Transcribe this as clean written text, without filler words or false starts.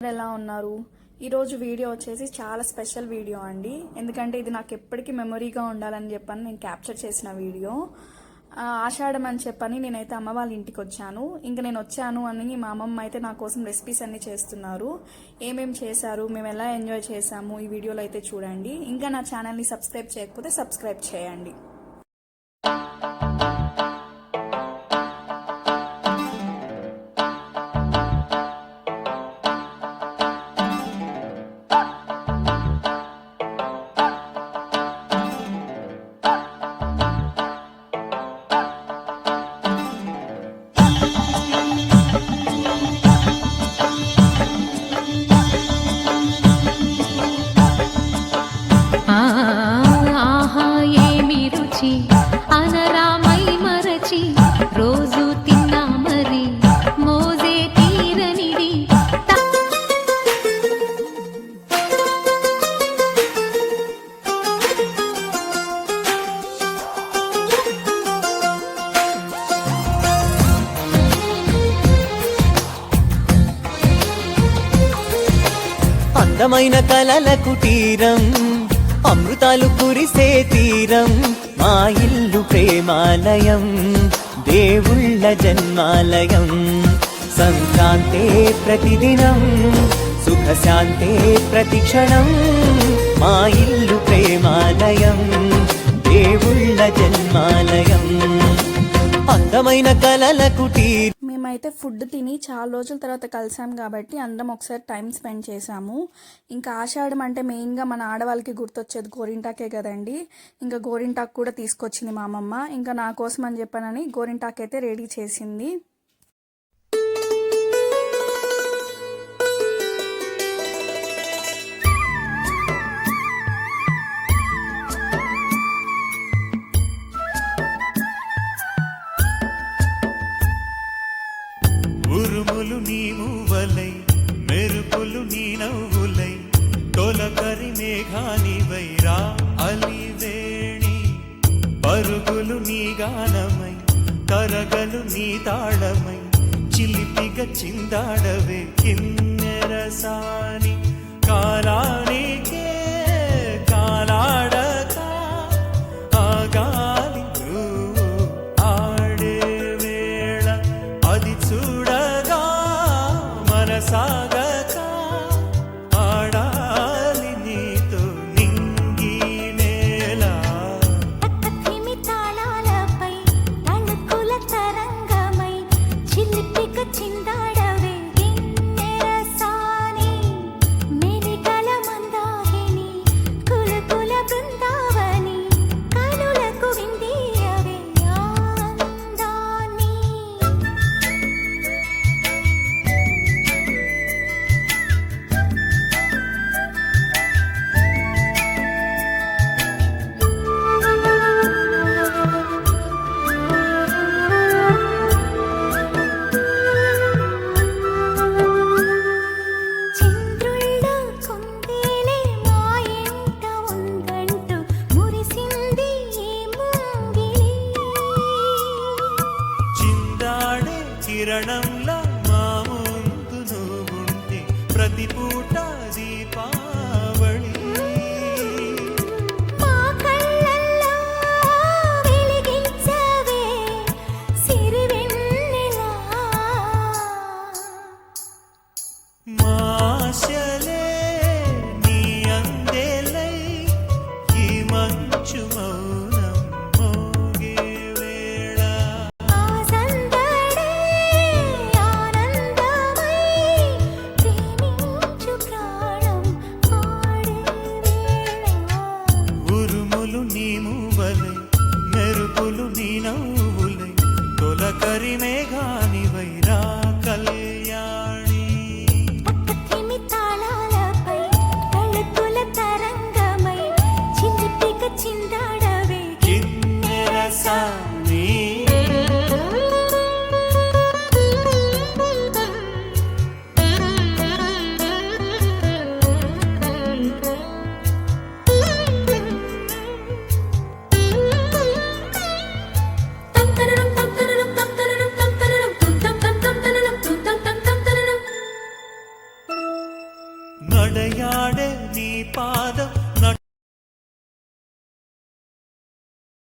ఎలా ఉన్నారు? ఈరోజు వీడియో వచ్చేసి చాలా స్పెషల్ వీడియో అండి. ఎందుకంటే ఇది నాకు ఎప్పటికీ మెమొరీగా ఉండాలని చెప్పని నేను క్యాప్చర్ చేసిన వీడియో. ఆషాఢం అని చెప్పని నేనైతే అమ్మ వాళ్ళ ఇంటికి వచ్చాను. ఇంకా నేను వచ్చాను అని మా అమ్మమ్మ అయితే నా కోసం రెసిపీస్ అన్ని చేస్తున్నారు. ఏమేమి చేశారు, మేము ఎలా ఎంజాయ్ చేసాము ఈ వీడియోలో అయితే చూడండి. ఇంకా నా ఛానల్ని సబ్స్క్రైబ్ చేయకపోతే సబ్స్క్రైబ్ చేయండి. అనరామై మరచి రోజు తిన్నా మరి మోజే తీరనిడి అందమైన కలల కుటీరం, అమృతాలు కురిసే తీరం, మా ఇల్లు ప్రేమాలయం, దేవుళ్ళ జన్మాలయం. సంక్రాంతే ప్రతిదినం, సుఖశాంతే ప్రతిక్షణం, మా ఇల్లు ప్రేమాలయం, దేవుళ్ళ జన్మాలయం. అందమైన కలల కుటీరం. మేమైతే ఫుడ్ తిని చాలా రోజుల తర్వాత కలిసాం కాబట్టి అందరం ఒకసారి టైం స్పెండ్ చేసాము. ఇంకా ఆషాఢం అంటే మెయిన్గా మన ఆడవాళ్ళకి గుర్తొచ్చేది గోరింటాకే కదండి. ఇంకా గోరింటాకు కూడా తీసుకొచ్చింది మా అమ్మమ్మ. ఇంకా నా కోసం అని చెప్పానని గోరింటాకు అయితే రెడీ చేసింది. ఉరుములు నీ మూవలై, మెరుపులు నీ నవ్వులై, తొలకరి మేఘానివై రా అలివేణి. పరుగులు నీ గానమై, తరగలు నీ తాళమై, చిలిపిగా చిందాడవే కిన్నెరసాని. కాలానికే కాలాడక ఆగాలి నువ్వు ఆడే వేళ, అది చూడగా మనసాగక ఆడాలి నీతో నింగి నేల. తక్కతిమి తాళాలపై తణుకుల తరంగమై చిలిపిక చిందాడవే గిన్నెరసాని. మెలికల మందాకిని కులకుల బృందావని, కనులకు విందియవే ఆనందాన్ని. చంద్రుళ్ళ కుందేలే మా ఇంట ఉందంటూ మురిసింది ఈ ముంగిలి. చిందాడే కిరణంలా మా ముందు నువ్వుంటే ప్రతి పూట దీపావళి. మా కళ్ళల్లో వెలిగించవే సిరివెన్నెలా. మా ఆశలే నీ అందేలై, ఈ మంచు మౌనం మోగే వేళ. ఆ సందడే ఆనందమై, ప్రేమించు ప్రాణం నడయాడే నీ పాదం